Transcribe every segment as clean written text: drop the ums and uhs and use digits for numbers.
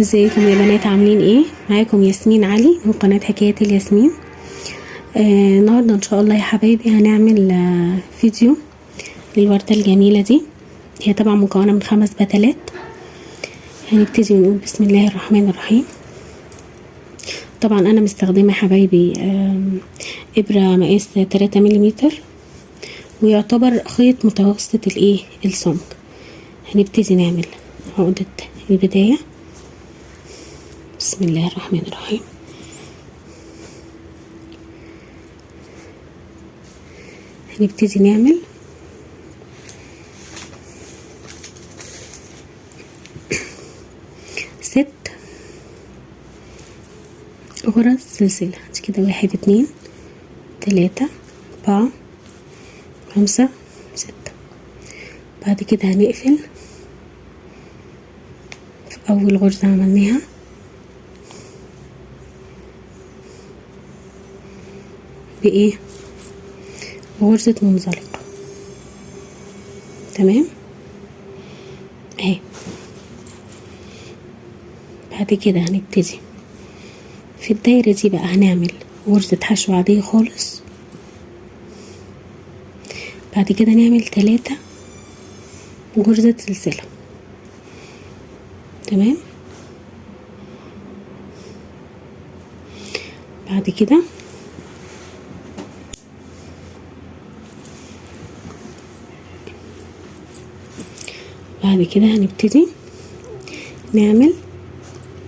ازيكم يا بنات؟ عاملين ايه؟ معاكم ياسمين علي من قناة حكايات الياسمين. النهارده ان شاء الله يا حبايبي هنعمل فيديو للوردة الجميلة دي. هي طبعا مكونة من 5 بتلات. هنبتدي ونقول بسم الله الرحمن الرحيم. طبعا انا مستخدمة يا حبايبي ابرة مقاس 3 مليمتر، ويعتبر خيط متوسط السمك. هنبتدي نعمل عقدة البداية. بسم الله الرحمن الرحيم. هنبتدي نعمل 6 غرز سلسلة كده، 1 2 3 4 5 6. بعد كده هنقفل في اول غرزة عملناها بايه؟ غرزة منزلقة. تمام اهي. بعد كده هنبتدي في الدايرة دي بقى هنعمل غرزة حشو عادية خالص. بعد كده نعمل 3 غرزة سلسلة. تمام. بعد كده هنبتدي نعمل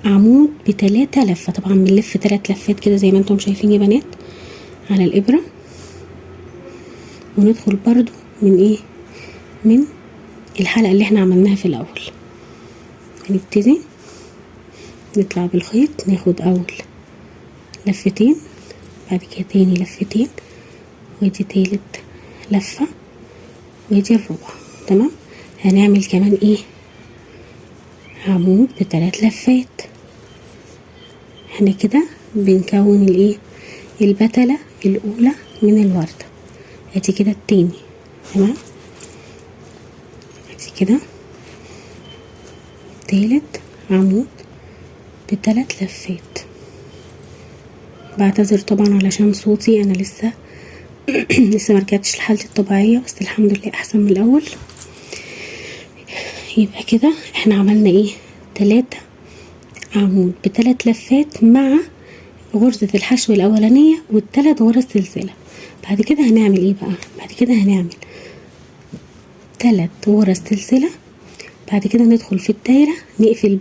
عمود ب3 لفة. طبعا بنلف 3 لفات كده زي ما انتم شايفين يا بنات على الابرة، وندخل برضو من الحلقة اللي احنا عملناها في الاول. هنبتدي نطلع بالخيط، ناخد اول لفتين، بعد كده تاني لفتين، ودي تالت لفة، ودي الربع. تمام. هنعمل كمان عمود ب3 لفات. احنا كده بنكون البتلة الاولى من الوردة. ادي كده التاني. تمام. ادي كده تالت عمود ب3 لفات. بعتذر طبعا علشان صوتي، انا لسه مرجعتش لحالتي الطبيعية، بس الحمد لله احسن من الاول. يبقى كده احنا عملنا 3 عمود ب3 لفات مع غرزة الحشو الاولانية وال3 غرز سلسلة. بعد كده هنعمل بقى؟ بعد كده هنعمل 3 غرز سلسلة. بعد كده ندخل في الدايرة نقفل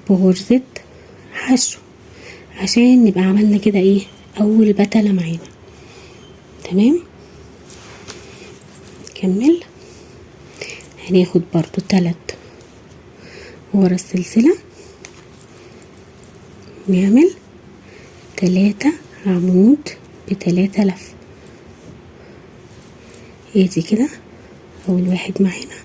بغرزة حشو، عشان نبقى عملنا كده اول بتلة معانا. تمام. نكمل. هناخد برضو 3 غرز سلسلة، نعمل 3 عمود ب3 لف. ادي كده اول واحد معانا.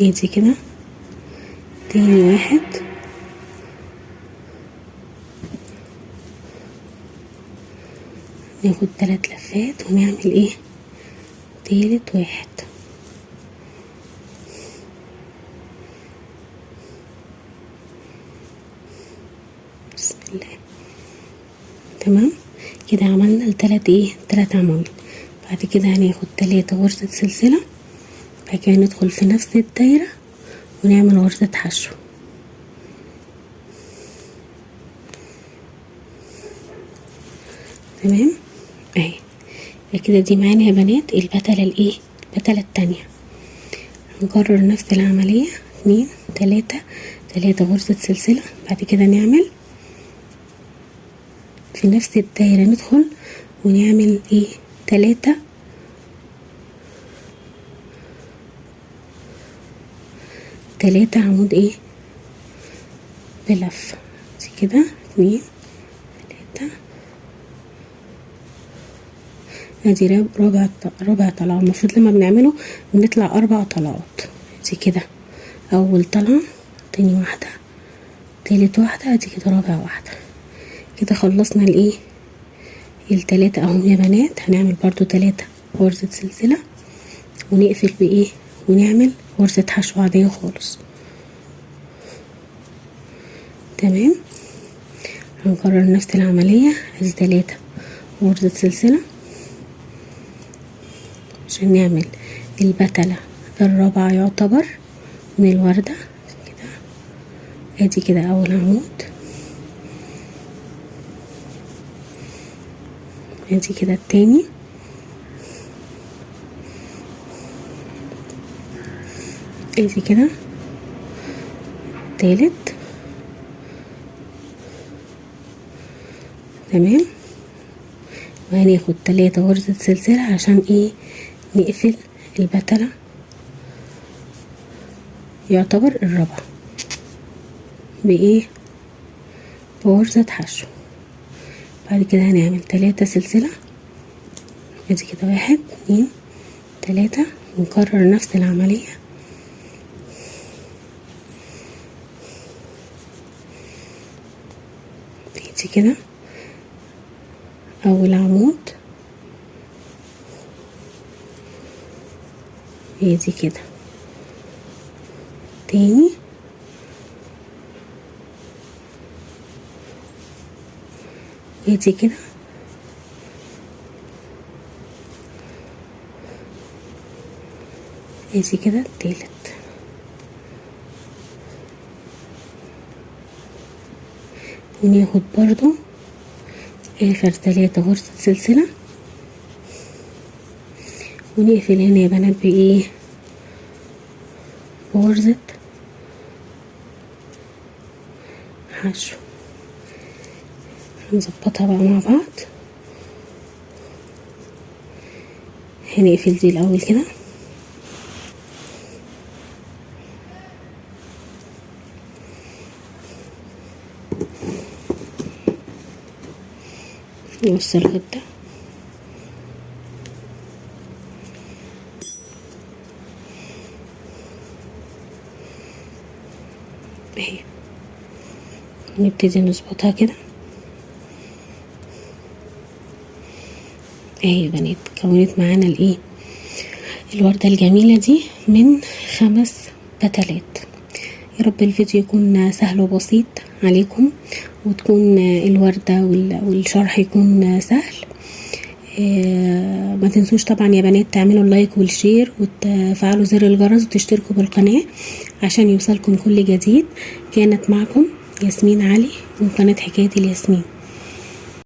ادي كده تاني واحد. ناخد 3 لفات ونعمل تالت واحد. بسم الله. تمام كده عملنا التلات عوامل. بعد كده هناخد 3 غرزة سلسلة، بعد كده ندخل في نفس الدايرة ونعمل غرزة حشو. تمام اهي. كده دي معانا يا بنات البتلة البتلة التانية. هنكرر نفس العملية 2 3 غرزة سلسلة. بعد كده نعمل في نفس الدايرة، ندخل ونعمل 3 عمود بلفة. دي كده 2 3. ادي ربع طلعة. المفروض لما بنعمله بنطلع 4 طلعات. ادي كده اول طلعة، تاني واحدة، تالت واحدة، ادي كده رابع واحدة. كده خلصنا الايه ال3 اهم يا بنات. هنعمل برضو 3 غرزة سلسلة ونقفل بايه ونعمل غرزة حشو عادية خالص. تمام. هنكرر نفس العملية. ادي 3 غرزة سلسلة عشان نعمل البتلة الرابعة يعتبر من الوردة كده. ادي كده اول عمود، ادي كده التاني، ادي كده التالت. تمام. وهناخد 3 غرزة سلسلة عشان ايه نقفل البتلة يعتبر الرابعة بايه بغرزة حشو. بعد كده هنعمل 3 سلسلة. ادي كده 1 2 3. ونكرر نفس العملية. ادي كده اول عمود، ادي كده تاني، ادي كده ادي كده التالت. وناخد برضو اخر 3 غرزة سلسلة ونقفل هنا يا بنات بايه بغرزة حشو. هنظبطها بقى مع بعض. هنقفل دي الاول كده، نوصل الغدة اهي. نبتدي نظبطها كده اهي يا بنات. كونت معانا الايه الوردة الجميلة دي من 5 بتلات. يا رب الفيديو يكون سهل وبسيط عليكم، وتكون الوردة والشرح يكون سهل. ما تنسوش طبعا يا بنات تعملوا اللايك والشير وتفعلوا زر الجرس وتشتركوا بالقناة عشان يوصلكم كل جديد. كانت معكم ياسمين علي من قناة حكاية الياسمين.